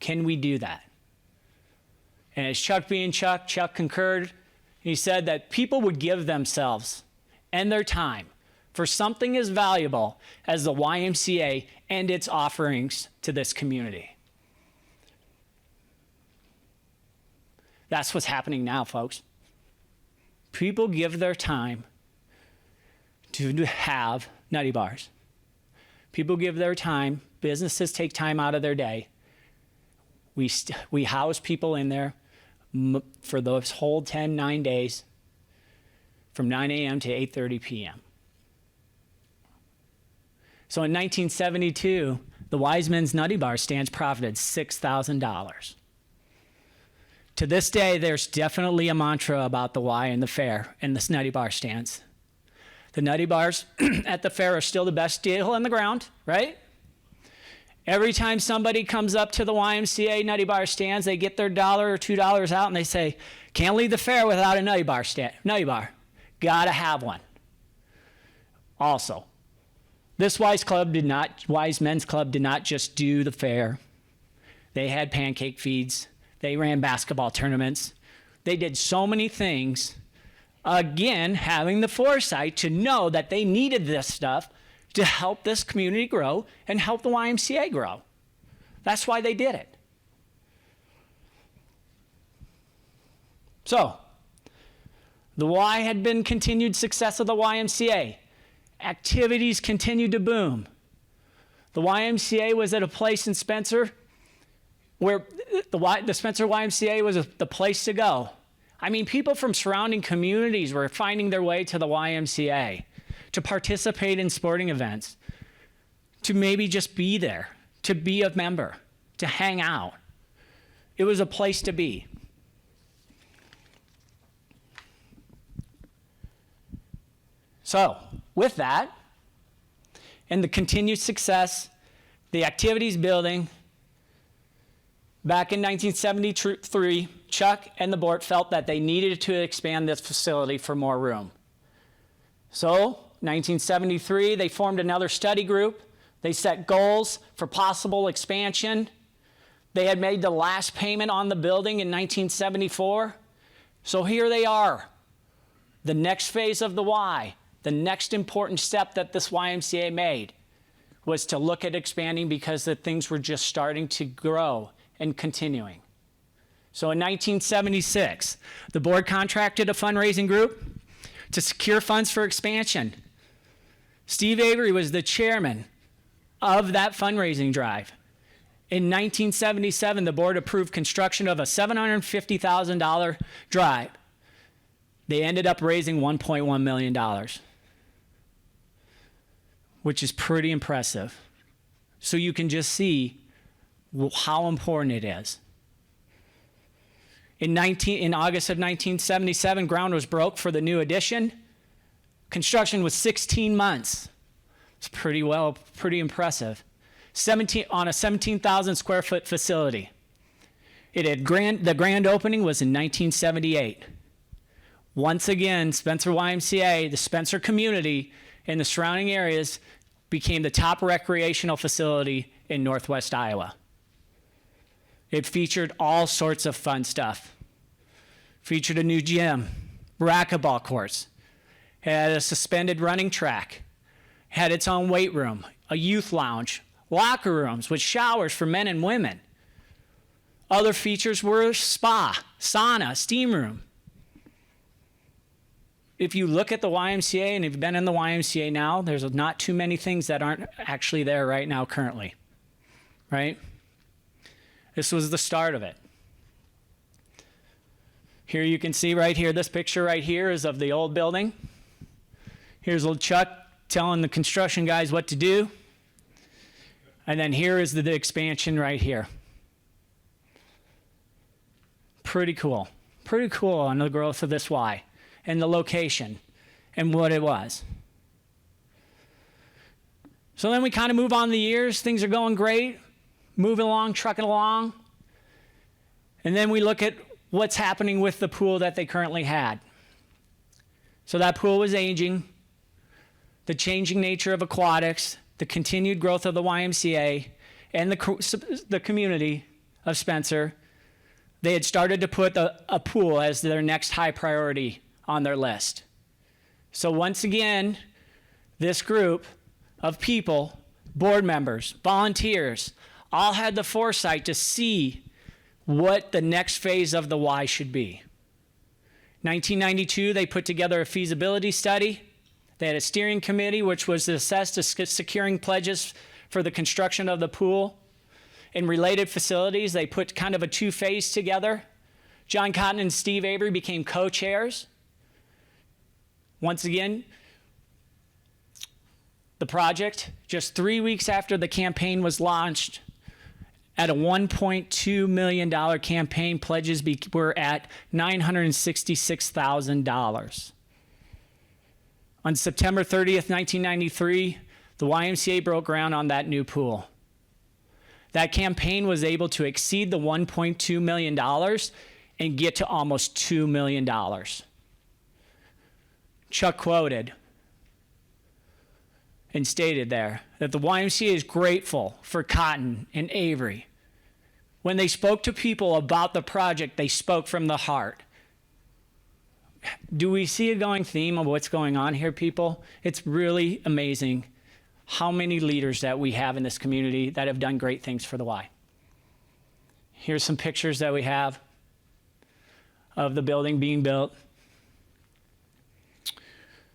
Speaker 2: Can we do that? And as Chuck being Chuck concurred. He said that people would give themselves and their time for something as valuable as the YMCA and its offerings to this community. That's what's happening now, folks. People give their time to have Nutty Bars. People give their time. Businesses take time out of their day. We house people in there for those whole 9 days from 9 a.m. to 8:30 p.m. So in 1972, the Wise Men's Nutty Bar stands profited $6,000. To this day, there's definitely a mantra about the Y and the fair and the Nutty Bar stands. The Nutty Bars at the fair are still the best deal on the ground, right? Every time somebody comes up to the YMCA Nutty Bar stands, they get their $1 or $2 out and they say, can't leave the fair without a Nutty Bar stand. Nutty Bar, gotta have one. Also, this Wise Men's Club did not just do the fair. They had pancake feeds. They ran basketball tournaments. They did so many things. Again, having the foresight to know that they needed this stuff to help this community grow and help the YMCA grow. That's why they did it. So, the Y had been continued success of the YMCA. Activities continued to boom. The YMCA was at a place in Spencer where the Spencer YMCA was the place to go. I mean, people from surrounding communities were finding their way to the YMCA to participate in sporting events, to maybe just be there, to be a member, to hang out. It was a place to be. So, with that, and the continued success, the activities building, back in 1973, Chuck and the board felt that they needed to expand this facility for more room. So, 1973, they formed another study group. They set goals for possible expansion. They had made the last payment on the building in 1974. So here they are, the next phase of the Y. The next important step that this YMCA made was to look at expanding because the things were just starting to grow and continuing. So in 1976, the board contracted a fundraising group to secure funds for expansion. Steve Avery was the chairman of that fundraising drive. In 1977, the board approved construction of a $750,000 drive. They ended up raising $1.1 million, which is pretty impressive. So you can just see how important it is. In August of 1977, ground was broke for the new addition. Construction was 16 months. It's pretty impressive. On a 17,000 square foot facility. The grand opening was in 1978. Once again, Spencer YMCA, the Spencer community, and the surrounding areas became the top recreational facility in Northwest Iowa. It featured all sorts of fun stuff. Featured a new gym, racquetball courts, had a suspended running track, had its own weight room, a youth lounge, locker rooms with showers for men and women. Other features were spa, sauna, steam room. If you look at the YMCA and you've been in the YMCA now, there's not too many things that aren't actually there right now currently, right? This was the start of it. Here you can see right here, this picture right here is of the old building. Here's little Chuck telling the construction guys what to do. And then here is the expansion right here. Pretty cool. Pretty cool on the growth of this Y and the location and what it was. So then we kind of move on the years. Things are going great, moving along, trucking along. And then we look at what's happening with the pool that they currently had. So that pool was aging, the changing nature of aquatics, the continued growth of the YMCA, and the community of Spencer. They had started to put a pool as their next high priority on their list. So once again, this group of people, board members, volunteers, all had the foresight to see what the next phase of the Y should be. 1992, they put together a feasibility study. They had a steering committee, which was assessed as securing pledges for the construction of the pool. In related facilities, they put kind of a two-phase together. John Cotton and Steve Avery became co-chairs. Once again, the project, just 3 weeks after the campaign was launched, at a $1.2 million campaign, pledges were at $966,000. On September 30th, 1993, the YMCA broke ground on that new pool. That campaign was able to exceed the $1.2 million and get to almost $2 million. Chuck quoted and stated there that the YMCA is grateful for Cotton and Avery. When they spoke to people about the project, they spoke from the heart. Do we see a going theme of what's going on here, people? It's really amazing how many leaders that we have in this community that have done great things for the Y. Here's some pictures that we have of the building being built.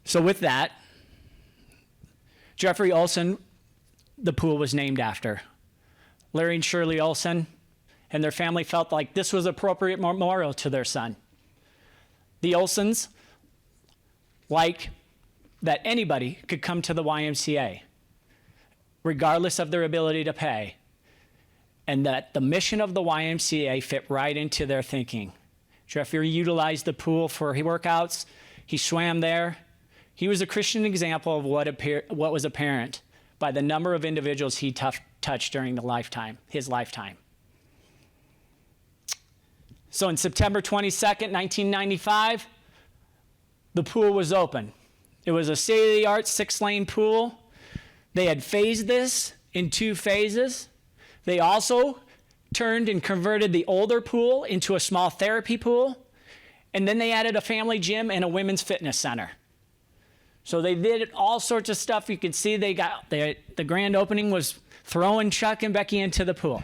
Speaker 2: So with that, Jeffrey Olson, the pool was named after. Larry and Shirley Olson and their family felt like this was appropriate memorial to their son. The Olsons like that anybody could come to the YMCA, regardless of their ability to pay, and that the mission of the YMCA fit right into their thinking. Jeffrey utilized the pool for workouts. He swam there. He was a Christian example of what was apparent by the number of individuals he touched during his lifetime. So on September 22nd, 1995, the pool was open. It was a state-of-the-art 6-lane pool. They had phased this in 2 phases. They also turned and converted the older pool into a small therapy pool. And then they added a family gym and a women's fitness center. So they did all sorts of stuff. You can see the grand opening was throwing Chuck and Becky into the pool,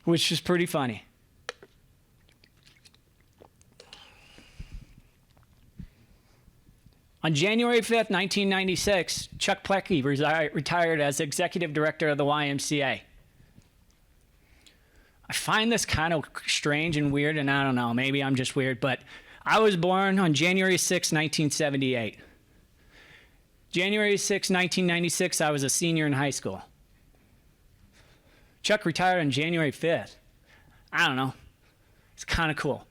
Speaker 2: which is pretty funny. On January 5th, 1996, Chuck Plecky retired as executive director of the YMCA. I find this kind of strange and weird, and I don't know, maybe I'm just weird, but I was born on January 6, 1978. January 6, 1996, I was a senior in high school. Chuck retired on January 5th. I don't know. It's kind of cool.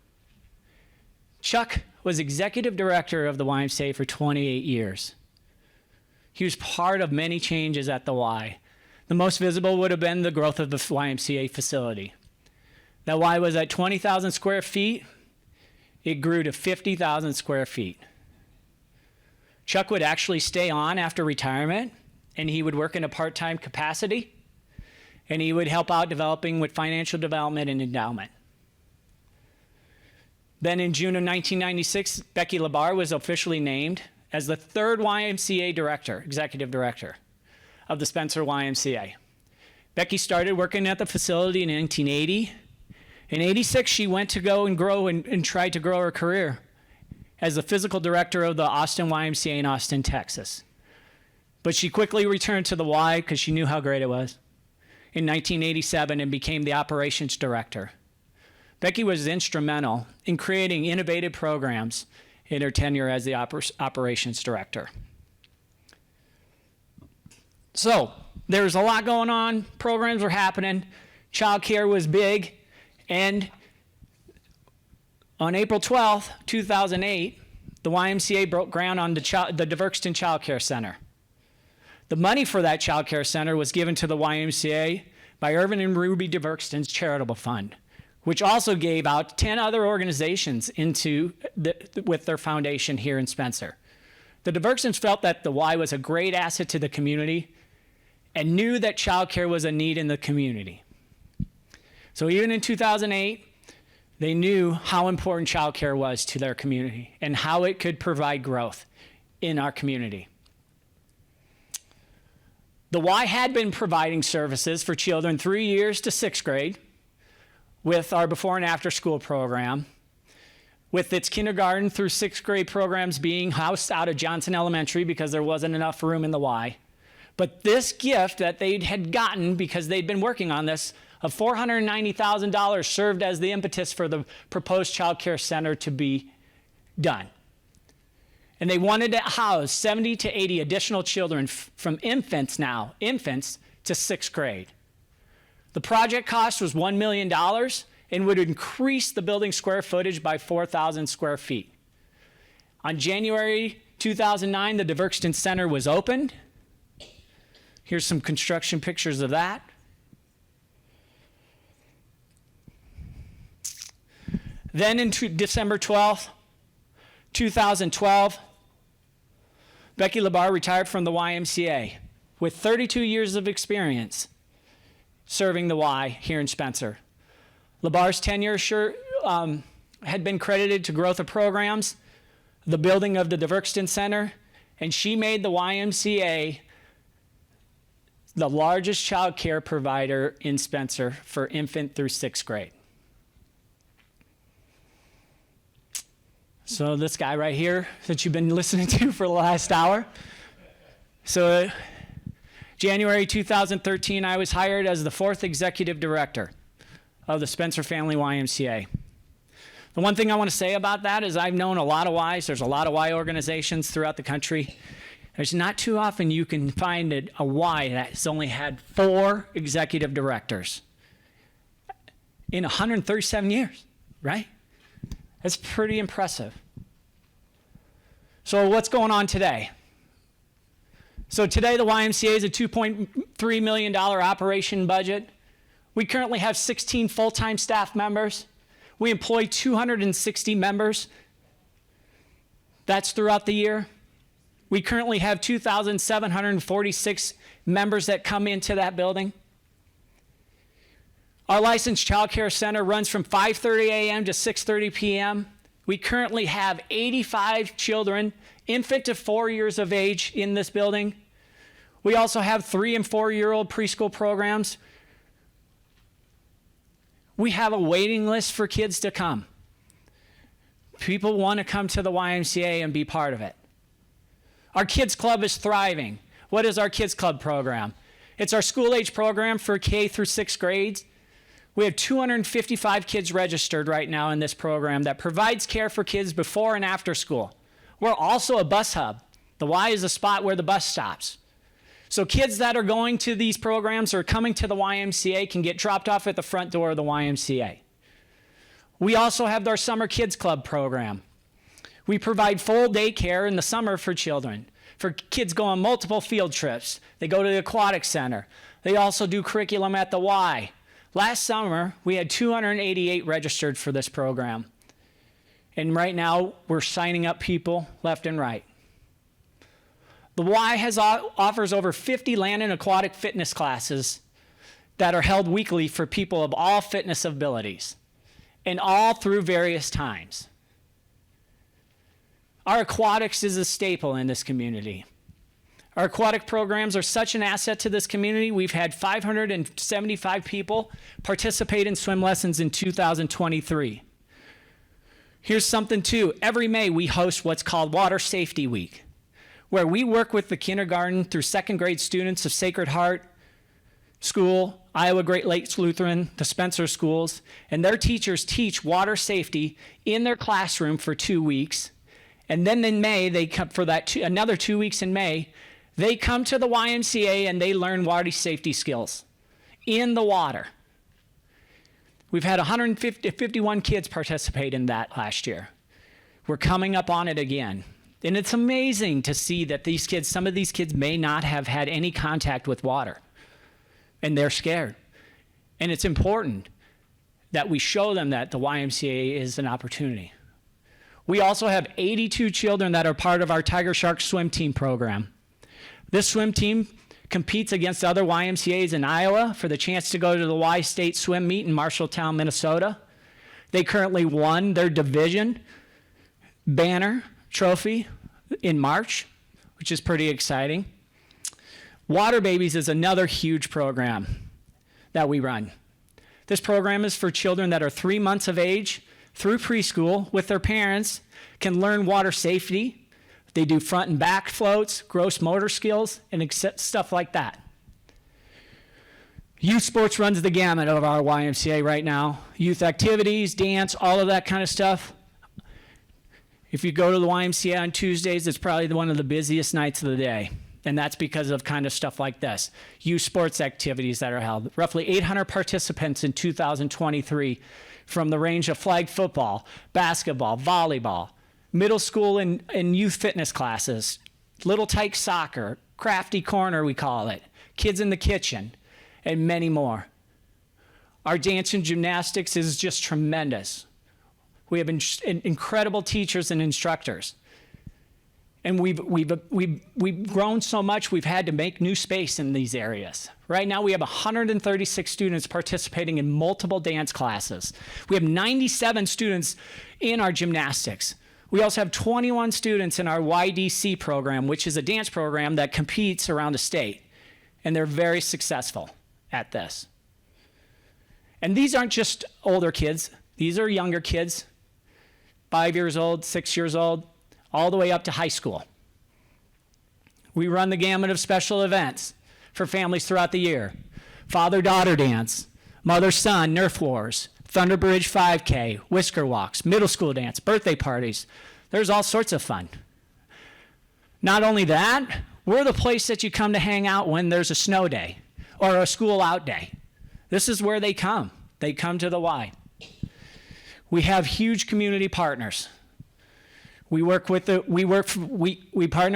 Speaker 2: Chuck was executive director of the YMCA for 28 years. He was part of many changes at the Y. The most visible would have been the growth of the YMCA facility. That Y was at 20,000 square feet. It grew to 50,000 square feet. Chuck would actually stay on after retirement, and he would work in a part-time capacity, and he would help out developing with financial development and endowment. Then in June of 1996, Becky Labar was officially named as the third YMCA director, executive director of the Spencer YMCA. Becky started working at the facility in 1980. In 86, she went to go and grow and tried to grow her career as the physical director of the Austin YMCA in Austin, Texas. But she quickly returned to the Y because she knew how great it was in 1987 and became the operations director. Becky was instrumental in creating innovative programs in her tenure as the operations director. So there's a lot going on. Programs were happening. Childcare was big. And on April 12th, 2008, the YMCA broke ground on the Diverkston Child Care Center. The money for that child care center was given to the YMCA by Irvin and Ruby Diverkston's charitable fund, which also gave out 10 other organizations with their foundation here in Spencer. The Diverkstons felt that the Y was a great asset to the community and knew that childcare was a need in the community. So even in 2008, they knew how important childcare was to their community and how it could provide growth in our community. The Y had been providing services for children 3 years to 6th grade with our before and after school program, with its kindergarten through 6th grade programs being housed out of Johnson Elementary because there wasn't enough room in the Y. But this gift that they had gotten because they'd been working on this of $490,000 served as the impetus for the proposed child care center to be done. And they wanted to house 70 to 80 additional children from infants to 6th grade. The project cost was $1 million and would increase the building square footage by 4,000 square feet. On January 2009, the Diverkston Center was opened. Here's some construction pictures of that. Then in December 12th, 2012, Becky Labar retired from the YMCA with 32 years of experience serving the Y here in Spencer. Labar's tenure had been credited to growth of programs, the building of the Diverkston Center, and she made the YMCA the largest child care provider in Spencer for infant through 6th grade. So this guy right here that you've been listening to for the last hour. So January 2013, I was hired as the 4th executive director of the Spencer Family YMCA. The one thing I want to say about that is I've known a lot of Ys. There's a lot of Y organizations throughout the country. There's not too often you can find a Y that's only had 4 executive directors in 137 years, right? That's pretty impressive. So what's going on today? So today the YMCA is a $2.3 million operation budget. We currently have 16 full-time staff members. We employ 260 members. That's throughout the year. We currently have 2,746 members that come into that building. Our licensed child care center runs from 5:30 a.m. to 6:30 p.m. We currently have 85 children, infant to 4 years of age in this building. We also have 3- and 4-year-old preschool programs. We have a waiting list for kids to come. People want to come to the YMCA and be part of it. Our Kids Club is thriving. What is our Kids Club program? It's our school-age program for K through 6th grades. We have 255 kids registered right now in this program that provides care for kids before and after school. We're also a bus hub. The Y is a spot where the bus stops. So kids that are going to these programs or coming to the YMCA can get dropped off at the front door of the YMCA. We also have our Summer Kids Club program. We provide full day care in the summer for children. For kids go on multiple field trips. They go to the aquatic center. They also do curriculum at the Y. Last summer, we had 288 registered for this program. And right now, we're signing up people left and right. The Y offers over 50 land and aquatic fitness classes that are held weekly for people of all fitness abilities, and all through various times. Our aquatics is a staple in this community. Our aquatic programs are such an asset to this community. We've had 575 people participate in swim lessons in 2023. Here's something too. Every May, we host what's called Water Safety Week, where we work with the kindergarten through second grade students of Sacred Heart School, Iowa Great Lakes Lutheran, the Spencer schools, and their teachers teach water safety in their classroom for 2 weeks. And then in May, they come for another 2 weeks in May, they come to the YMCA and they learn water safety skills in the water. We've had 151 kids participate in that last year. We're coming up on it again. And it's amazing to see that some of these kids may not have had any contact with water, and they're scared. And it's important that we show them that the YMCA is an opportunity. We also have 82 children that are part of our Tiger Shark swim team program. This swim team competes against other YMCAs in Iowa for the chance to go to the Y State Swim Meet in Marshalltown, Minnesota. They currently won their division banner trophy in March, which is pretty exciting. Water Babies is another huge program that we run. This program is for children that are 3 months of age through preschool with their parents, can learn water safety. They do front and back floats, gross motor skills, and stuff like that. Youth sports runs the gamut of our YMCA right now. Youth activities, dance, all of that kind of stuff. If you go to the YMCA on Tuesdays, it's probably one of the busiest nights of the day. And that's because of kind of stuff like this. Youth sports activities that are held. Roughly 800 participants in 2023 from the range of flag football, basketball, volleyball, middle school and youth fitness classes, little tyke soccer, crafty corner we call it, kids in the kitchen, and many more. Our dance and gymnastics is just tremendous. We have incredible teachers and instructors. And we've grown so much, we've had to make new space in these areas. Right now, we have 136 students participating in multiple dance classes. We have 97 students in our gymnastics. We also have 21 students in our YDC program, which is a dance program that competes around the state. And they're very successful at this. And these aren't just older kids. These are younger kids, 5 years old, 6 years old, all the way up to high school. We run the gamut of special events for families throughout the year. Father-daughter dance, mother-son Nerf wars, Thunder Bridge 5K, whisker walks, middle school dance, birthday parties. There's all sorts of fun. Not only that, we're the place that you come to hang out when there's a snow day or a school out day. This is where they come. They come to the Y. We have huge community partners. We partner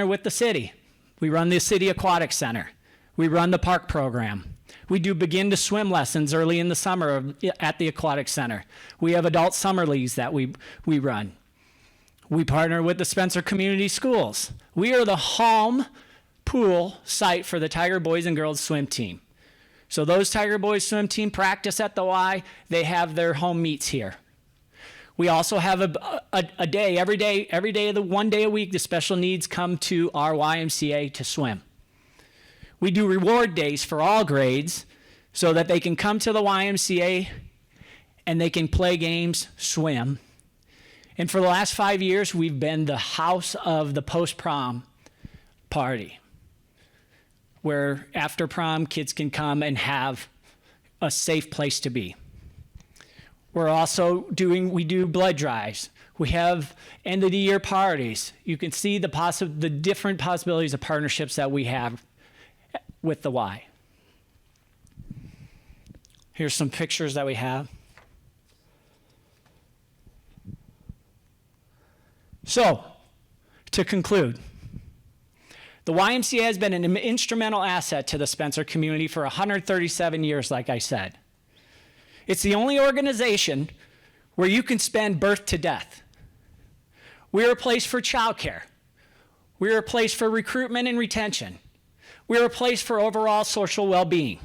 Speaker 2: with the city. We run the city aquatic center. We run the park program. We do begin to swim lessons early in the summer at the aquatic center. We have adult summer leagues that we run. We partner with the Spencer Community Schools. We are the home pool site for the Tiger Boys and Girls Swim Team. So those Tiger Boys swim team practice at the Y. They have their home meets here. We also have a day, every day of the 1 day a week, the special needs come to our YMCA to swim. We do reward days for all grades so that they can come to the YMCA and they can play games, swim. And for the last 5 years, we've been the house of the post-prom party, where after prom, kids can come and have a safe place to be. We're also we do blood drives. We have end of the year parties. You can see the different possibilities of partnerships that we have with the Y. Here's some pictures that we have. So, to conclude, the YMCA has been an instrumental asset to the Spencer community for 137 years, like I said. It's the only organization where you can spend birth to death. We're a place for childcare. We're a place for recruitment and retention. We're a place for overall social well-being.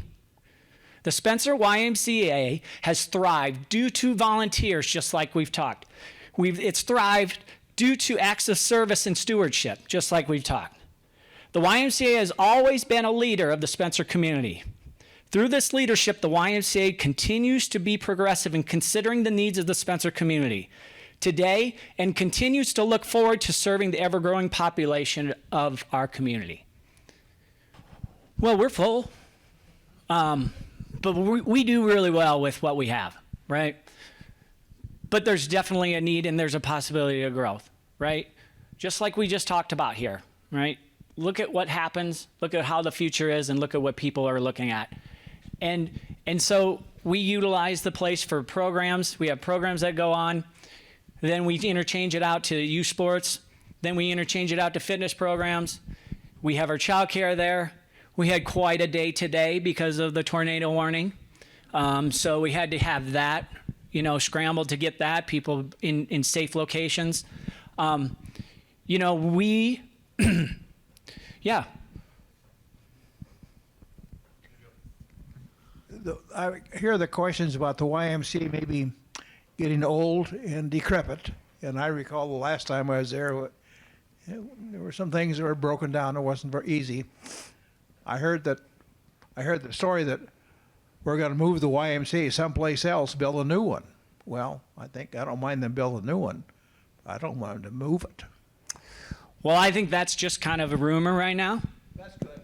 Speaker 2: The Spencer YMCA has thrived due to volunteers, just like we've talked. It's thrived due to acts of service and stewardship, just like we've talked. The YMCA has always been a leader of the Spencer community. Through this leadership, the YMCA continues to be progressive in considering the needs of the Spencer community today and continues to look forward to serving the ever-growing population of our community. Well, we're full, but we do really well with what we have, right? But there's definitely a need and there's a possibility of growth, right? Just like we just talked about here, right? Look at what happens, look at how the future is, and look at what people are looking at. And so we utilize the place for programs. We have programs that go on. Then we interchange it out to youth sports. Then we interchange it out to fitness programs. We have our childcare there. We had quite a day today because of the tornado warning. So we had to have that, scrambled to get that, people in safe locations. Yeah.
Speaker 3: I hear the questions about the YMCA maybe getting old and decrepit. And I recall the last time I was there were some things that were broken down. It wasn't very easy. I heard the story that we're going to move the YMCA someplace else, build a new one. Well, I don't mind them build a new one. I don't want them to move it.
Speaker 2: Well, I think that's just kind of a rumor right now.
Speaker 3: That's good.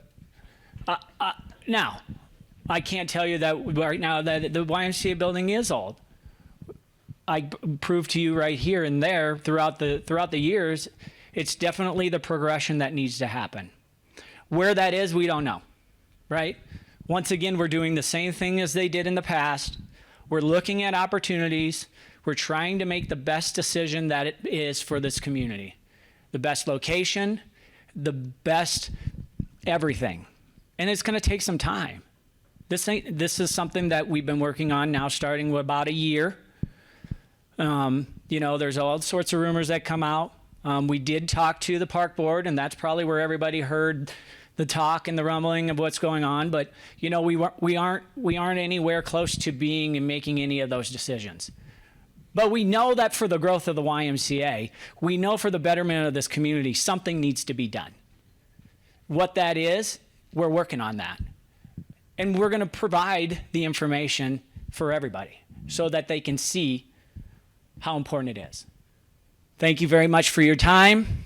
Speaker 2: Now, I can't tell you that right now that the YMCA building is old. I proved to you right here and there throughout the years, it's definitely the progression that needs to happen. Where that is, we don't know, right? Once again, we're doing the same thing as they did in the past. We're looking at opportunities. We're trying to make the best decision that it is for this community. The best location, the best everything. And it's going to take some time. This is something that we've been working on now starting with about a year. There's all sorts of rumors that come out. We did talk to the park board, and that's probably where everybody heard the talk and the rumbling of what's going on. But, we aren't anywhere close to being and making any of those decisions. But we know that for the growth of the YMCA, we know for the betterment of this community, something needs to be done. What that is, we're working on that. And we're going to provide the information for everybody so that they can see how important it is. Thank you very much for your time.